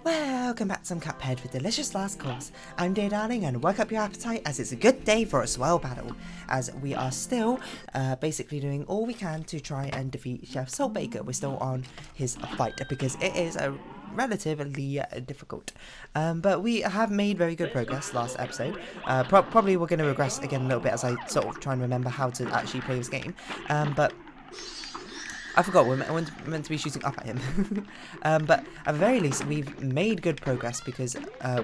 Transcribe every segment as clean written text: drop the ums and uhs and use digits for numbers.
Welcome back to some Cuphead with delicious last course. I'm dear darling, and work up your appetite as it's a good day for a swell battle, as we are still basically doing all we can to try and defeat Chef Saltbaker. We're still on his fight because it is a relatively difficult, but we have made very good progress last episode. Probably we're going to regress again a little bit as I sort of try and remember how to actually play this game, but I forgot we're meant to be shooting up at him. But at the very least, we've made good progress because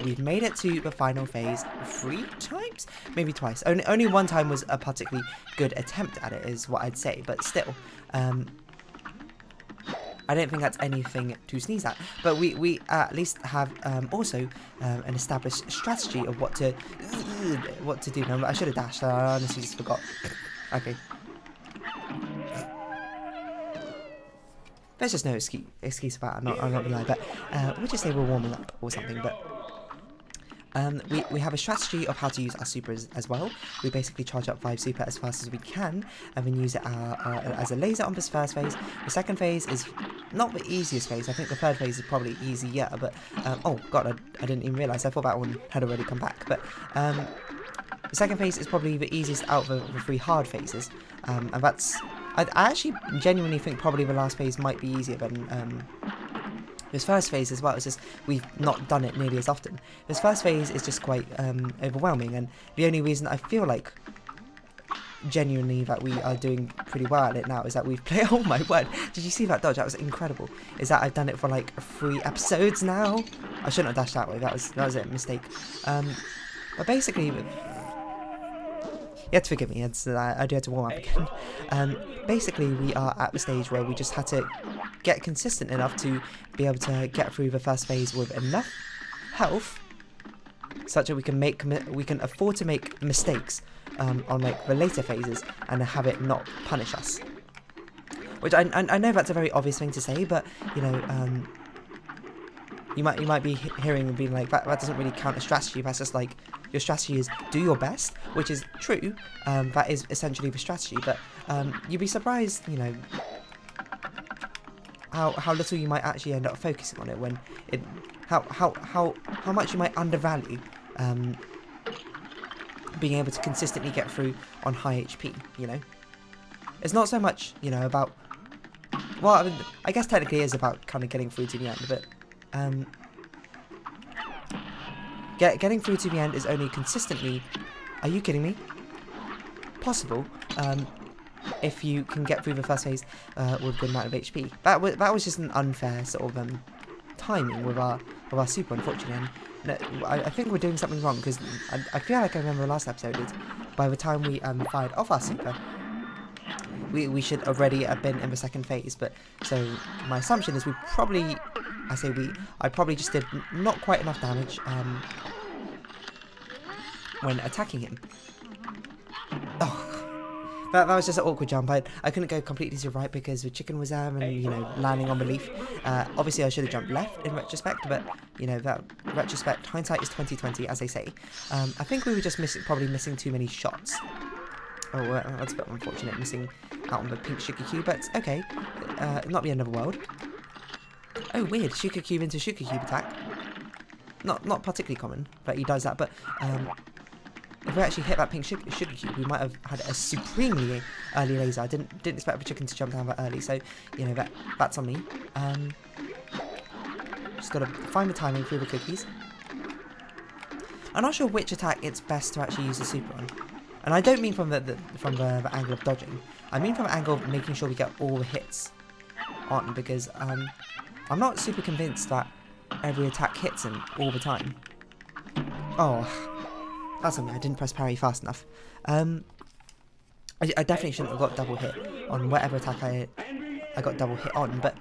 we've made it to the final phase 3 times? Maybe twice. Only one time was a particularly good attempt at it, is what I'd say. But still, I don't think that's anything to sneeze at. But we at least have also an established strategy of what to do. No, I should have dashed. I honestly just forgot. Okay. There's just no excuse about it, I'm not gonna lie, but we'll just say we're warming up or something, but we have a strategy of how to use our super as well. We basically charge up 5 super as fast as we can, and then use it as a laser on this first phase. The second phase is not the easiest phase. I think the third phase is probably easier, but oh god, I didn't even realise. I thought that one had already come back, but the second phase is probably the easiest out of the 3 hard phases, and that's... I actually genuinely think probably the last phase might be easier than this first phase as well. It's just we've not done it nearly as often. This first phase is just quite overwhelming, and the only reason I feel like genuinely that we are doing pretty well at it now is that we've played... Oh my word, did you see that dodge? That was incredible. Is that I've done it for like 3 episodes now? I shouldn't have dashed that way, that was a mistake. But basically... You have to forgive me, I do have to warm up again. Basically, we are at the stage where we just had to get consistent enough to be able to get through the first phase with enough health, such that we can afford to make mistakes on like the later phases and have it not punish us. Which I know that's a very obvious thing to say, but you know, you might be hearing and being like, that doesn't really count as strategy. That's just like, your strategy is do your best, which is true. That is essentially the strategy. But you'd be surprised, you know, how little you might actually end up focusing on it when it how much you might undervalue being able to consistently get through on high HP. You know, it's not so much, you know, about, well, I mean, I guess technically it is about kind of getting through to the end, but getting through to the end is only consistently, are you kidding me, possible if you can get through the first phase with a good amount of HP. That was just an unfair sort of timing with our super, unfortunately. And I think we're doing something wrong, because I feel like I remember the last episode is by the time we fired off our super, we should already have been in the second phase. But so my assumption is we probably, I probably just did not quite enough damage when attacking him. Oh, that was just an awkward jump. I couldn't go completely to the right because the chicken was there and, you know, landing on the leaf. Obviously I should have jumped left in retrospect, but, you know, that retrospect, hindsight is 20/20, as they say. I think we were just probably missing too many shots. Oh, that's a bit unfortunate, missing out on the pink sugar cube, but it's okay. Not the end of the world. Oh, weird. Sugar cube into sugar cube attack. Not particularly common, but he does that. But if we actually hit that pink sugar cube, we might have had a supremely early laser. I didn't expect the chicken to jump down that early, so you know that's on me. Just gotta find the timing through the cookies. I'm not sure which attack it's best to actually use the super on. And I don't mean from the angle of dodging. I mean from the angle of making sure we get all the hits on, because I'm not super convinced that every attack hits him all the time. Oh, that's something. I didn't press parry fast enough. I definitely shouldn't have got double hit on whatever attack I got double hit on. But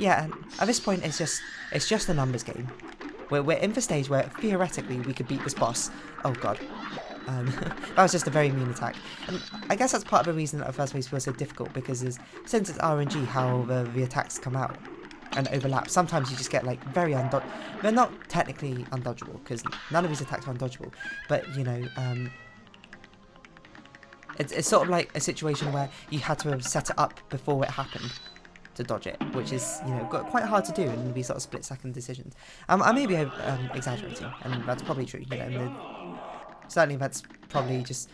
yeah, at this point it's just a numbers game. We're in the stage where theoretically we could beat this boss. Oh god. That was just a very mean attack. And I guess that's part of the reason that the first phase feels so difficult, because since it's RNG how the attacks come out and overlap, sometimes you just get like very they're not technically undodgeable, because none of these attacks are undodgeable, but you know, it's sort of like a situation where you had to have set it up before it happened. to dodge it, which is, you know, quite hard to do in these sort of split-second decisions. I may be exaggerating, and that's probably true, you know, certainly that's probably just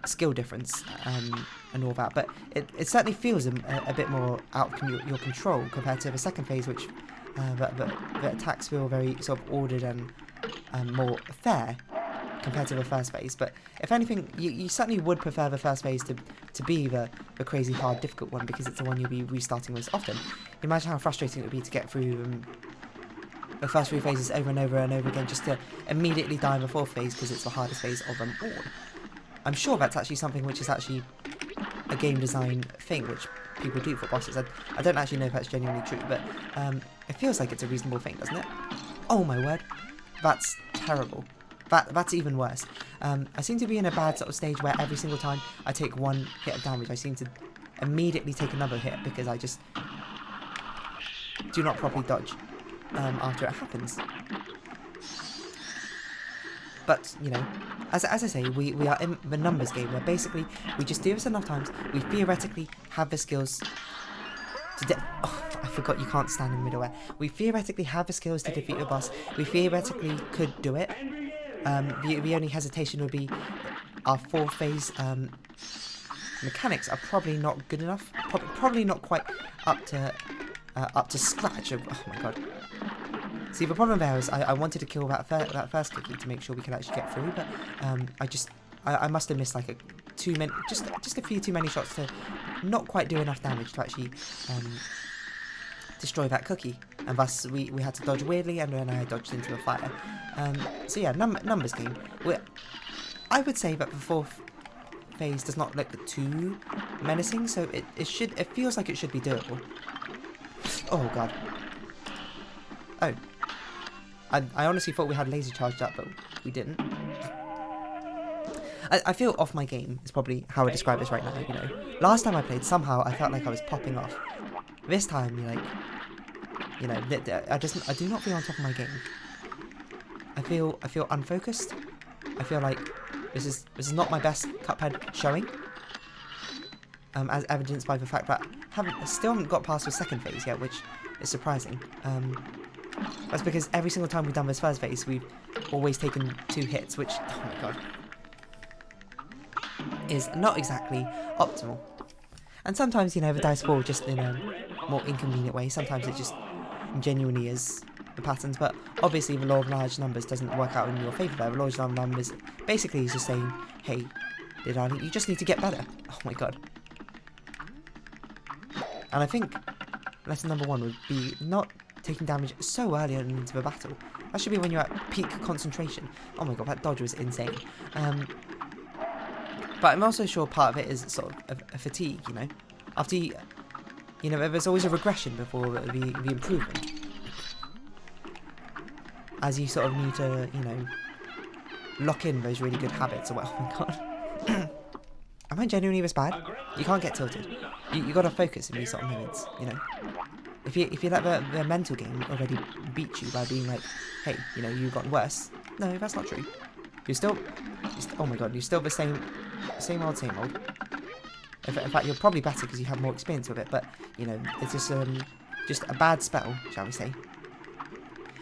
skill difference and all that, but it certainly feels a bit more out of your control compared to the second phase, which the attacks feel very sort of ordered and more fair compared to the first phase. But if anything, you certainly would prefer the first phase to be the crazy hard difficult one, because it's the one you'll be restarting most often. Imagine how frustrating it would be to get through the first 3 phases over and over and over again, just to immediately die in the 4th phase because it's the hardest phase of them all. I'm sure that's actually something which is actually a game design thing which people do for bosses. I don't actually know if that's genuinely true, but it feels like it's a reasonable thing, doesn't it? Oh my word, that's terrible. That's even worse. I seem to be in a bad sort of stage where every single time I take 1 hit of damage, I seem to immediately take another hit because I just do not properly dodge after it happens. But, you know, as I say, we are in the numbers game where basically we just do this enough times, we theoretically have the skills to oh, I forgot you can't stand in the middle where. We theoretically have the skills to defeat the boss, we theoretically could do it. The only hesitation would be our 4th phase mechanics are probably not good enough, probably not quite up to scratch. Oh my god. See, the problem there is I wanted to kill that first cookie to make sure we could actually get through, but I must have missed like just a few too many shots to not quite do enough damage to actually destroy that cookie, and thus we had to dodge weirdly, and then I dodged into a fire. So yeah, numbers game. I would say that the 4th phase does not look too menacing, so it feels like it should be doable. Oh god. Oh. I honestly thought we had laser charged up, but we didn't. I feel off my game is probably how I describe this right now, you know. Last time I played, somehow I felt like I was popping off. This time, you know, I do not feel on top of my game. I feel unfocused. I feel like this is not my best Cuphead showing. As evidenced by the fact that I still haven't got past the 2nd phase yet, which is surprising. That's because every single time we've done this 1st phase, we've always taken 2 hits, which, oh my god, is not exactly optimal. And sometimes, you know, the dice fall just in a more inconvenient way. Sometimes it just genuinely is the patterns, but obviously the law of large numbers doesn't work out in your favour there. The law of large numbers basically is just saying, hey, dear darling, you just need to get better. Oh my god. And I think lesson number 1 would be not taking damage so early into the battle. That should be when you're at peak concentration. Oh my god, that dodge was insane. But I'm also sure part of it is sort of a fatigue, you know. After you know, there's always a regression before the improvement. As you sort of need to, you know, lock in those really good habits. Oh my god. Am I genuinely this bad? You can't get tilted. You gotta focus in these sort of moments, you know. If you let the mental game already beat you by being like, hey, you know, you've gotten worse. No, that's not true. You're still oh my god, you're still the same old. In fact, you're probably better because you have more experience with it. But you know, it's just a bad spell, shall we say?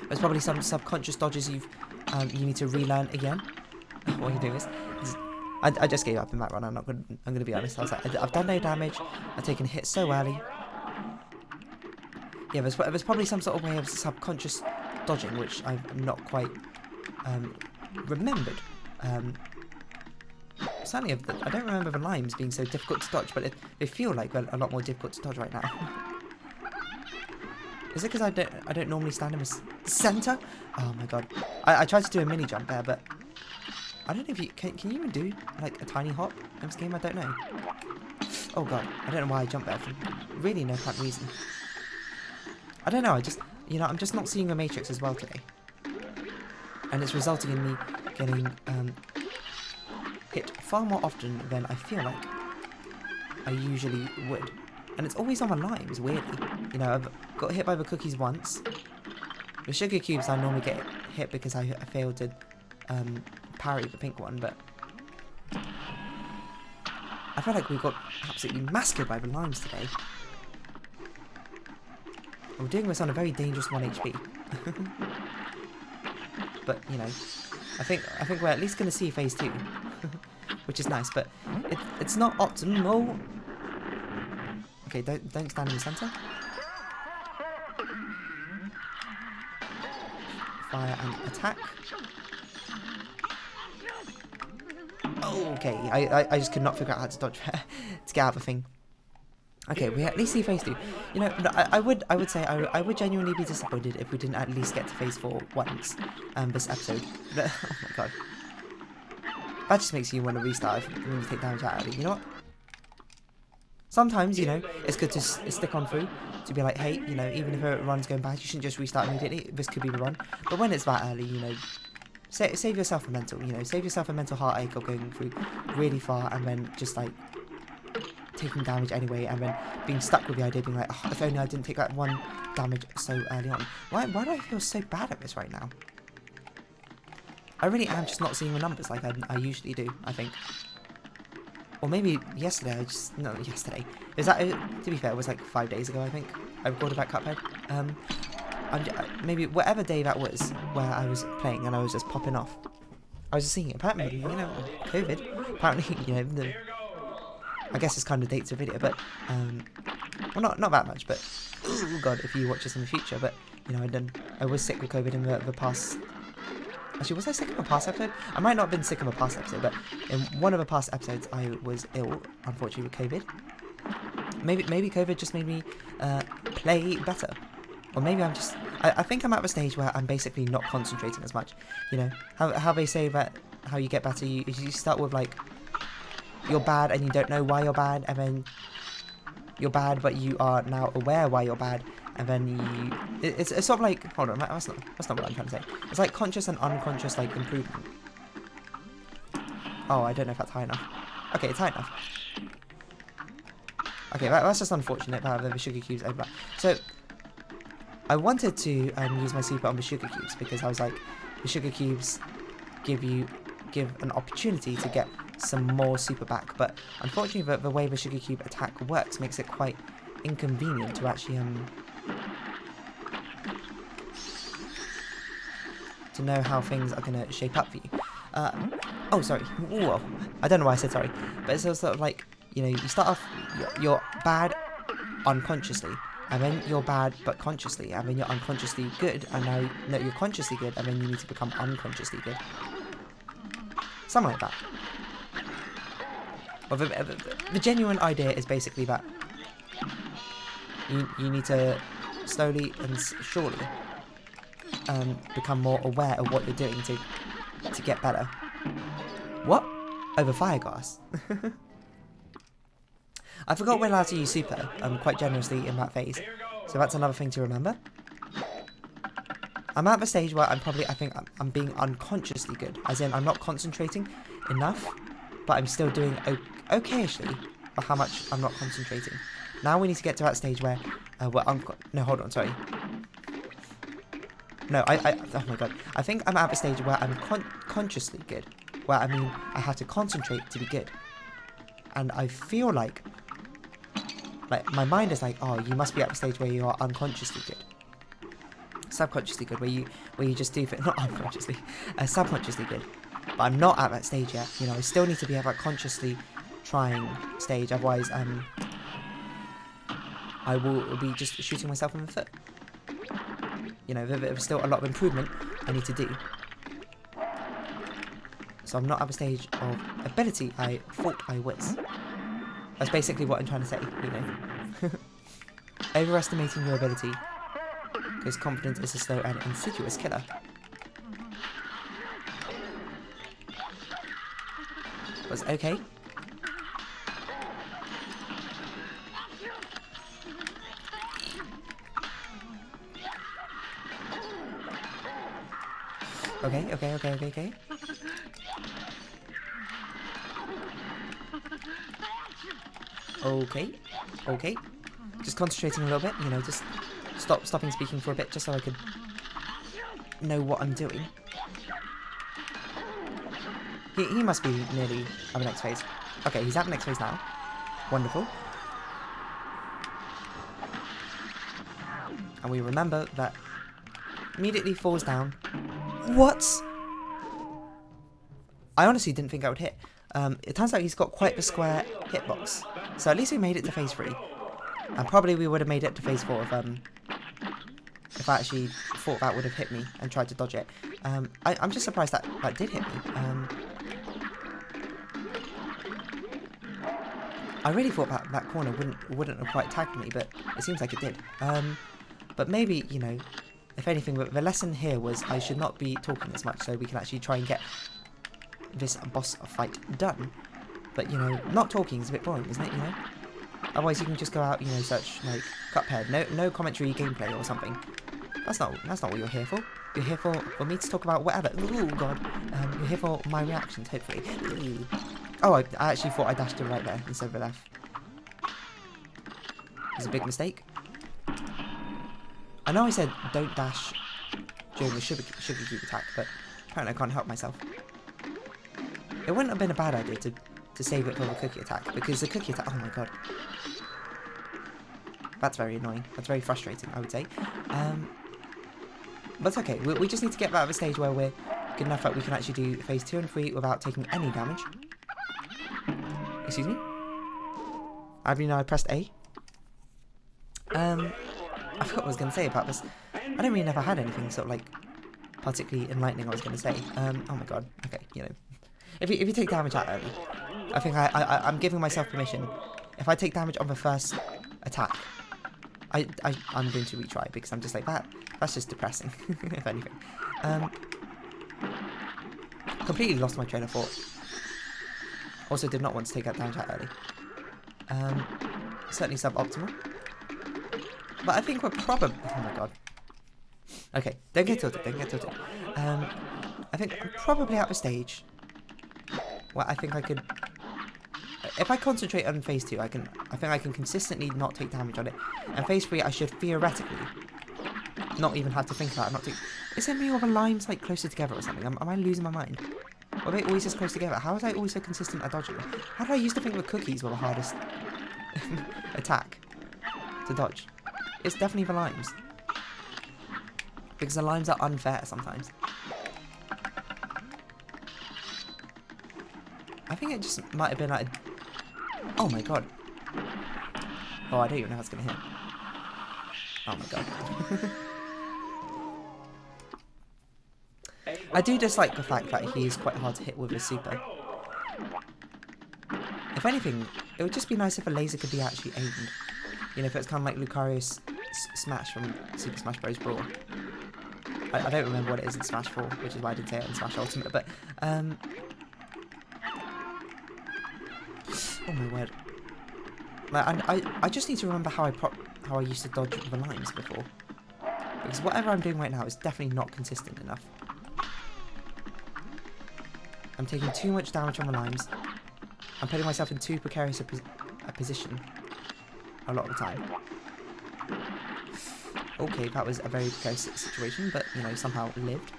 There's probably some subconscious dodges you need to relearn again. What you're doing is, I just gave up in that run. I'm gonna be honest. I was like, I've done no damage. I've taken hits so early. Yeah, there's probably some sort of way of subconscious dodging which I've not quite remembered. Certainly, I don't remember the limes being so difficult to dodge, but they feel like they're a lot more difficult to dodge right now. Is it because I don't normally stand in the center? Oh my god! I tried to do a mini jump there, but I don't know if you can you even do like a tiny hop in this game? I don't know. Oh god! I don't know why I jumped there for really no apparent reason. I don't know, I'm just not seeing the Matrix as well today. And it's resulting in me getting hit far more often than I feel like I usually would. And it's always on my limes, weirdly. You know, I've got hit by the cookies once. The sugar cubes I normally get hit because I failed to parry the pink one, but I feel like we got absolutely massacred by the limes today. We're doing this on a very dangerous 1 HP. But, you know, I think we're at least going to see phase 2. Which is nice, but it's not optimal. Okay, don't stand in the center. Fire and attack. Oh, okay. I just could not figure out how to dodge to get out of the thing. Okay, we at least see phase 2. You know, I would say I would genuinely be disappointed if we didn't at least get to phase 4 once this episode. Oh my god. That just makes you want to restart when you take damage out early. You know what? Sometimes, you know, it's good to stick on through. To be like, hey, you know, even if a run's going bad, you shouldn't just restart immediately. This could be the run. But when it's that early, you know, save yourself a mental, you know, save yourself a mental heartache of going through really far and then just like taking damage anyway, and then being stuck with the idea being like, oh, if only I didn't take that 1 damage so early on. Why do I feel so bad at this right now? I really am just not seeing the numbers like I usually do, I think. Or maybe yesterday, no, yesterday. Is that, to be fair, it was like 5 days ago, I think. I recorded that Cuphead. Maybe whatever day that was where I was playing and I was just popping off. I was just seeing it. Apparently, you know, COVID. Apparently, you know, I guess it's kind of dates the video, but, well, not that much, but, oh god, if you watch this in the future, but, you know, I was sick with COVID in the past. Actually, was I sick in a past episode? I might not have been sick in a past episode, but in one of the past episodes, I was ill, unfortunately, with COVID. Maybe COVID just made me play better. Or maybe I'm just... I think I'm at the stage where I'm basically not concentrating as much. You know, how they say that how you get better, you start with, like, you're bad and you don't know why you're bad, and then you're bad but you are now aware why you're bad, and then it's sort of like, hold on, that's not what I'm trying to say. It's like conscious and unconscious, like, improvement. Oh, I don't know if that's high enough. Okay, it's high enough. Okay, that's just unfortunate that the sugar cubes over that. So I wanted to use my super on the sugar cubes because I was like, the sugar cubes give an opportunity to get some more super back, but unfortunately the way the sugar cube attack works makes it quite inconvenient to actually to know how things are going to shape up for you. Oh, sorry. Whoa. I don't know why I said sorry, but it's sort of like, you know, you start off, you're bad unconsciously, and then you're bad but consciously, and then you're unconsciously good, and now no, you're consciously good, and then you need to become unconsciously good. Something like that. Well, the genuine idea is basically that you need to slowly and surely become more aware of what you're doing to get better. What? Over fire gas? I forgot we're allowed to use super quite generously in that phase, so that's another thing to remember. I'm at the stage where I think I'm being unconsciously good, as in I'm not concentrating enough, but I'm still doing okayishly for how much I'm not concentrating. Now we need to get to that stage where no, hold on, sorry. No, oh my god. I think I'm at the stage where I'm consciously good, where I mean I have to concentrate to be good. And I feel like my mind is like, oh, you must be at the stage where you are unconsciously good. Subconsciously good, where you just do not unconsciously, subconsciously good. But I'm not at that stage yet. You know, I still need to be at that consciously trying stage. Otherwise, I will be just shooting myself in the foot. You know, there's still a lot of improvement I need to do. So I'm not at the stage of ability I thought I was. That's basically what I'm trying to say, you know. Overestimating your ability, because confidence is a slow and insidious killer. Was okay. Okay. Okay. Just concentrating a little bit, you know, just stopping speaking for a bit, just so I could know what I'm doing. He must be nearly at the next phase. Okay, he's at the next phase now. Wonderful. And we remember that immediately falls down. What? I honestly didn't think I would hit. It turns out he's got quite the square hitbox. So at least we made it to phase 3. And probably we would have made it to phase 4 if I actually thought that would have hit me and tried to dodge it. I'm just surprised that that did hit me. I really thought that corner wouldn't have quite tagged me, but it seems like it did. But maybe, you know, if anything, the lesson here was I should not be talking as much so we can actually try and get this boss fight done. But, you know, not talking is a bit boring, isn't it, you know? Otherwise you can just go out, you know, search, like, Cuphead, no commentary gameplay or something. That's not what you're here for. You're here for me to talk about whatever. Ooh, God. You're here for my reactions, hopefully. Ooh. Oh, I actually thought I dashed to the right there instead of the left. It's a big mistake. I know I said don't dash during the sugar cube attack, but apparently I can't help myself. It wouldn't have been a bad idea to save it for the cookie attack, because the cookie attack... Oh my god. That's very annoying. That's very frustrating, I would say. But it's okay. We just need to get back to a stage where we're good enough that we can actually do phase 2 and 3 without taking any damage. Excuse me? I mean, I pressed A. I forgot what I was going to say about this. I don't really never had anything sort of like particularly enlightening I was going to say. Oh my god. Okay, you know. If you take damage out early, I think I'm giving myself permission. If I take damage on the first attack, I'm going to retry, because I'm just like, that's just depressing, if anything. Completely lost my train of thought. Also did not want to take that damage out early. Certainly suboptimal. But I think we're probably... Oh my god. Okay, don't get tilted, I think I'm probably at the stage where I think I could... If I concentrate on phase 2, I think I can consistently not take damage on it. And phase 3, I should theoretically not even have to think about it. Not to... Is there me or the lines like closer together or something? Am I losing my mind? Or are they always just close together? How was I always so consistent at dodging them? How did I used to think the cookies were the hardest attack to dodge? It's definitely the limes. Because the limes are unfair sometimes. I think it just might have been like... Oh my god. Oh, I don't even know how it's going to hit. Oh my god. I do dislike the fact that he is quite hard to hit with his super. If anything, it would just be nice if a laser could be actually aimed. You know, if it's kind of like Lucario's Smash from Super Smash Bros. Brawl. I don't remember what it is in Smash 4, which is why I didn't say it in Smash Ultimate, but... Oh my word. Like, I just need to remember how I used to dodge the lines before. Because whatever I'm doing right now is definitely not consistent enough. I'm taking too much damage on the limes. I'm putting myself in too precarious a position a lot of the time. Okay, that was a very precarious situation, but, you know, somehow lived.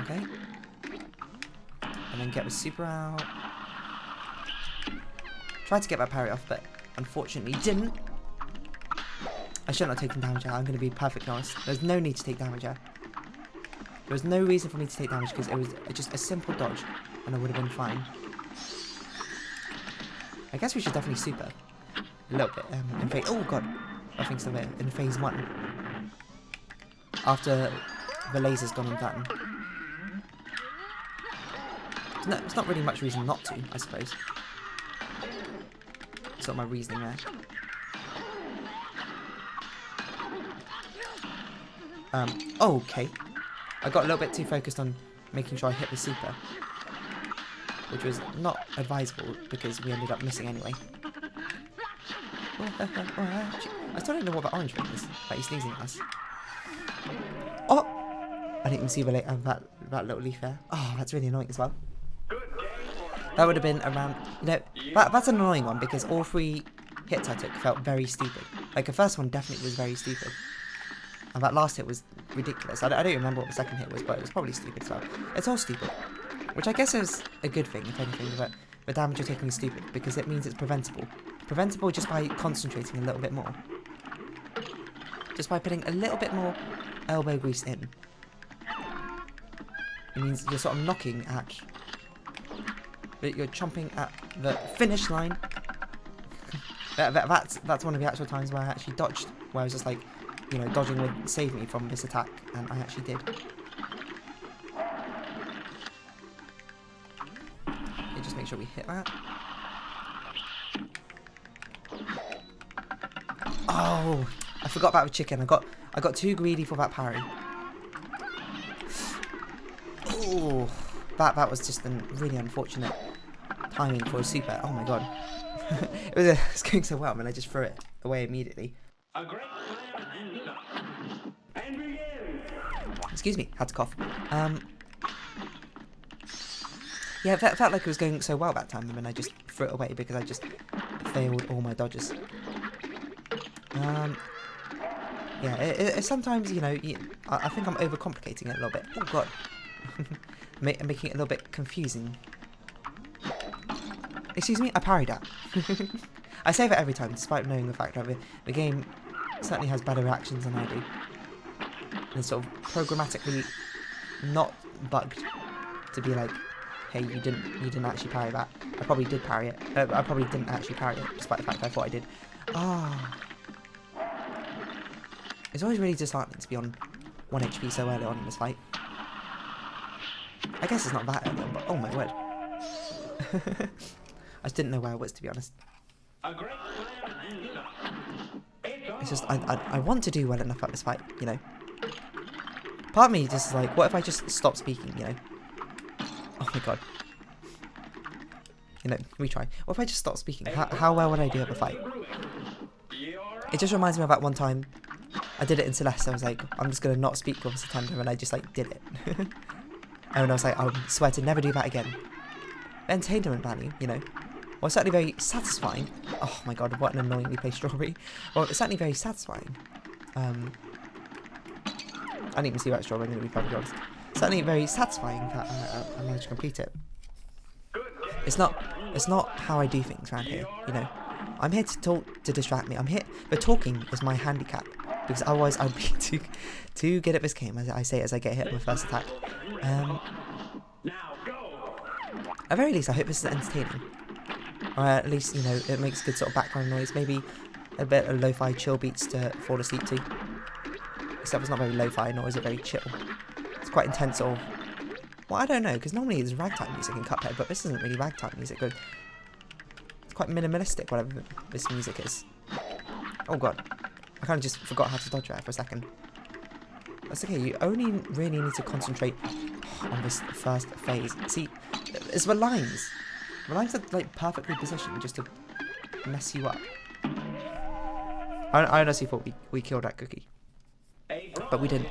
Okay. And then get the super out. Tried to get that parry off, but unfortunately didn't. I should not have taken damage out, I'm going to be perfectly honest. There's no need to take damage out. There was no reason for me to take damage because it was just a simple dodge and I would have been fine. I guess we should definitely super a little bit in phase... Oh god, I think so. In phase 1, after the laser's gone and done. No, it's not really much reason not to, I suppose. That's not my reasoning there. Okay. I got a little bit too focused on making sure I hit the super, which was not advisable because we ended up missing anyway. I still don't know what that orange thing is that he's sneezing at us. Oh! I didn't even see that little leaf there. Oh, that's really annoying as well. That would have been around... You know, that's an annoying one because all 3 hits I took felt very stupid. Like, the first one definitely was very stupid. And that last hit was ridiculous. I don't remember what the second hit was, but it was probably stupid as well. It's all stupid. Which I guess is a good thing, if anything, but the damage you're taking is stupid, because it means it's preventable. Preventable just by concentrating a little bit more. Just by putting a little bit more elbow grease in. It means you're sort of knocking at... You're chomping at the finish line. That's one of the actual times where I actually dodged. Where I was just like, you know, dodging would save me from this attack. And I actually did. Okay, just make sure we hit that. Oh! I forgot about the chicken. I got too greedy for that parry. Oh, that was just a really unfortunate timing for a super. Oh my god, it was going so well, and I just threw it away immediately. Excuse me, had to cough. Yeah, it felt like it was going so well that time, and then I just threw it away because I just failed all my dodges. Yeah, sometimes, you know, I think I'm overcomplicating it a little bit. Oh god. Making it a little bit confusing. Excuse me, I parried that. I say that every time, despite knowing the fact that the game certainly has better reactions than I do. And sort of programmatically not bugged to be like, hey, you didn't actually parry that. I probably did parry it. I probably didn't actually parry it, despite the fact that I thought I did. Ah. It's always really disheartening to be on 1 HP so early on in this fight. I guess it's not that early on, but oh my word. I just didn't know where I was, to be honest. It's just, I want to do well enough at this fight, you know. Part of me just is like, what if I just stop speaking, you know? Oh my god. You know, retry. What if I just stop speaking? How well would I do at the fight? It just reminds me of that one time I did it in Celeste. I was like, I'm just going to not speak with this attender, and I just like did it. And I was like, I swear to never do that again. Entertainment value, you know. Well, certainly very satisfying. Oh my god, what an annoyingly placed strawberry. Well, it's certainly very satisfying. I didn't even see that strawberry, I'm going to be perfectly honest. Certainly very satisfying that I managed to complete it. It's not how I do things around here, you know. I'm here to talk, to distract me. But talking is my handicap, because otherwise I'd be too good at this game, as I say as I get hit on my first attack. At very least, I hope this is entertaining. Or at least, you know, it makes good sort of background noise. Maybe a bit of lo-fi chill beats to fall asleep to. Except it's not very lo-fi, nor is it very chill. It's quite intense, sort of. Well, I don't know, because normally there's ragtime music in Cuphead, but this isn't really ragtime music. It's quite minimalistic, whatever this music is. Oh god. I kind of just forgot how to dodge that for a second. That's okay, you only really need to concentrate on this first phase. See, it's the lines. The lines are like perfectly positioned just to mess you up. I honestly thought we killed that cookie. But we didn't.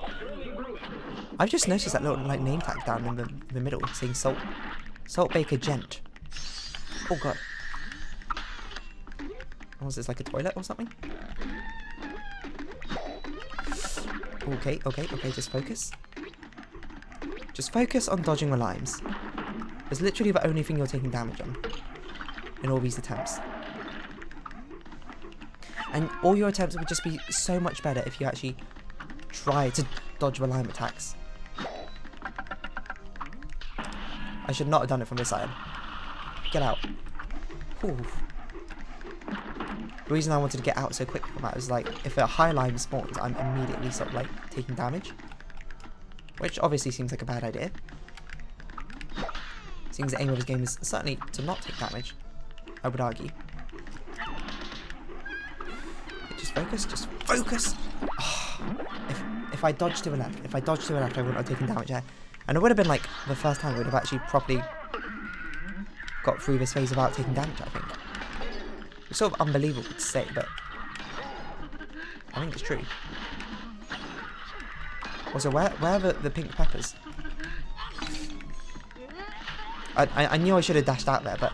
I've just noticed that little like name tag down in the middle saying Salt Baker Gent. Oh god. Oh, was this like a toilet or something? Okay, just focus. Just focus on dodging the limes. It's literally the only thing you're taking damage on in all these attempts. And all your attempts would just be so much better if you actually try to dodge the lime attacks. I should not have done it from this side. Get out. Ooh. The reason I wanted to get out so quick from that is like, if a high lime spawns, I'm immediately sort of like taking damage. Which obviously seems like a bad idea. Seems the aim of this game is certainly to not take damage, I would argue. Just focus! Oh, if I dodged to the left, I wouldn't have taken damage there. And it would have been like the first time I would have actually properly got through this phase without taking damage, I think. It's sort of unbelievable to say, but I think it's true. Also, where are the pink peppers? I knew I should have dashed out there, but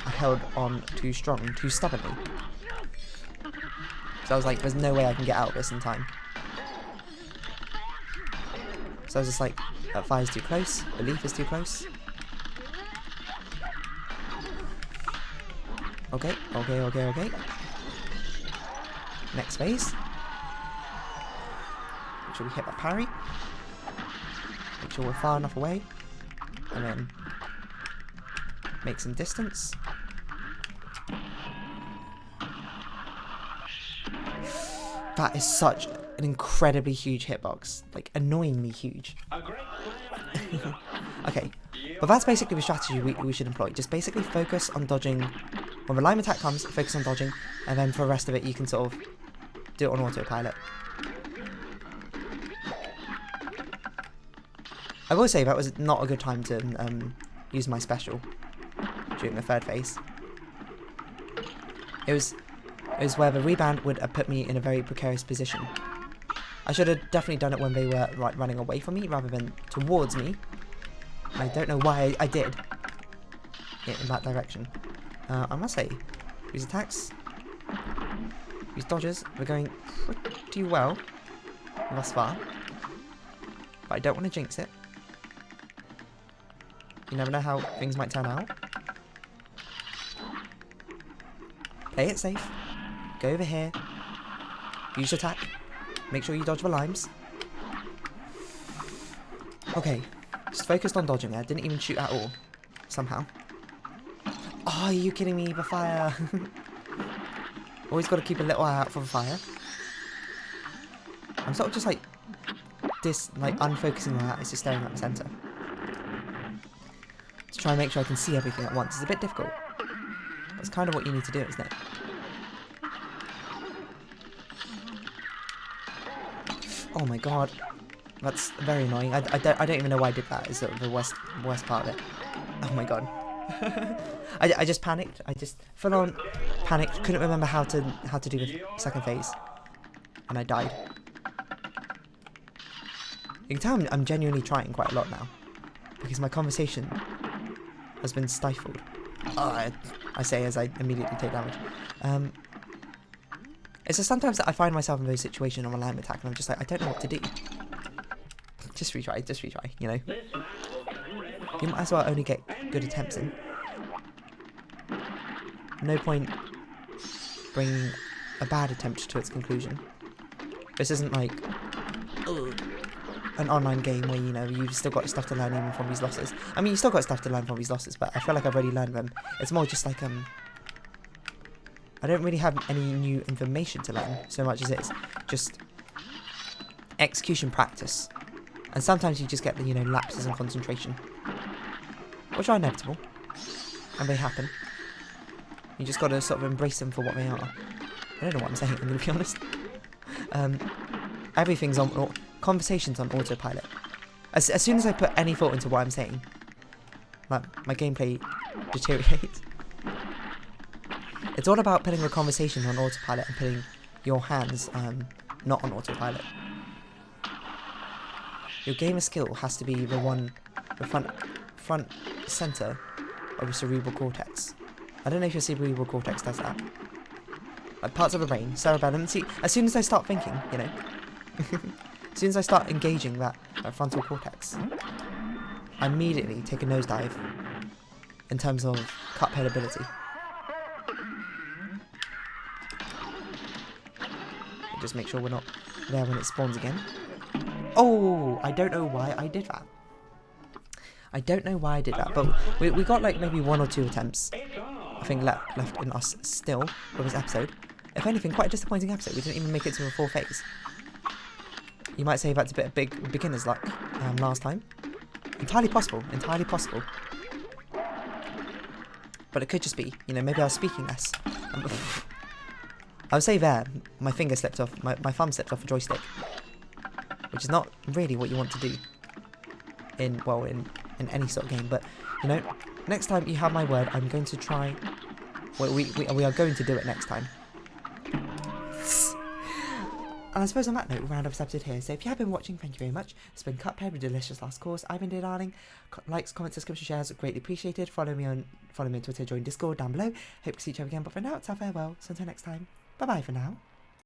I held on too strong, too stubbornly. So I was like, there's no way I can get out of this in time. So I was just like, that fire's too close, the leaf is too close. Okay, okay, okay, okay. Next phase. Make sure we hit that parry. Make sure we're far enough away. And then make some distance. That is such an incredibly huge hitbox. Like, annoyingly huge. Okay, but that's basically the strategy we should employ. Just basically focus on dodging. When the lime attack comes, focus on dodging. And then for the rest of it, you can sort of do it on autopilot. I will say that was not a good time to use my special during the third phase. It was where the rebound would have put me in a very precarious position. I should have definitely done it when they were running away from me rather than towards me. I don't know why I did it in that direction. I must say, these attacks, these dodges, we're going pretty well thus far. But I don't want to jinx it. You never know how things might turn out. Play it safe. Go over here. Use your attack. Make sure you dodge the limes. Okay. Just focused on dodging there. Didn't even shoot at all. Somehow. Oh, are you kidding me? The fire. Always got to keep a little eye out for the fire. I'm sort of just like unfocusing on that. It's just staring at the centre. To try and make sure I can see everything at once. It's a bit difficult. That's kind of what you need to do, isn't it? Oh my god. That's very annoying. I don't even know why I did that. Is sort of the worst part of it. Oh my god. I just panicked. I just full on panicked. Couldn't remember how to do the second phase. And I died. You can tell I'm genuinely trying quite a lot now. Because my conversation has been stifled. I say as I immediately take damage. It's just sometimes that I find myself in those situations on a lime attack and I'm just like, I don't know what to do. Just retry, you know. You might as well only get good attempts in. No point bringing a bad attempt to its conclusion. This isn't like an online game where, you know, you've still got stuff to learn even from these losses. I mean, you still got stuff to learn from these losses, but I feel like I've already learned them. It's more just like, I don't really have any new information to learn so much as it's just execution practice. And sometimes you just get the, you know, lapses in concentration. Which are inevitable. And they happen. You just got to sort of embrace them for what they are. I don't know what I'm saying, I'm going to be honest. Everything's on... Conversation's on autopilot. As soon as I put any thought into what I'm saying, my gameplay deteriorates. It's all about putting the conversation on autopilot and putting your hands not on autopilot. Your gamer skill has to be the front center of your cerebral cortex. I don't know if your cerebral cortex does that. Like parts of the brain, cerebellum. See, as soon as I start thinking, you know, as soon as I start engaging that frontal cortex, I immediately take a nosedive in terms of Cuphead ability. Just make sure we're not there when it spawns again. Oh, I don't know why I did that. But we got like maybe 1 or 2 attempts, I think, left in us still for this episode. If anything, quite a disappointing episode. We didn't even make it to the 4th phase. You might say that's a bit of big beginner's luck last time. Entirely possible. But it could just be, you know, maybe I was speaking less. I would say there, my finger slipped off, my thumb slipped off a joystick. Which is not really what you want to do in any sort of game. But, you know, next time, you have my word, I'm going to try. Well, we are going to do it next time. And I suppose on that note, we'll round up this episode here. So if you have been watching, thank you very much. It's been Cuphead with Delicious Last Course. I've been Dear Darling. Likes, comments, subscription, shares are greatly appreciated. Follow me on Twitter, join Discord down below. Hope to see each other again. But for now, it's our farewell. So until next time, bye bye for now.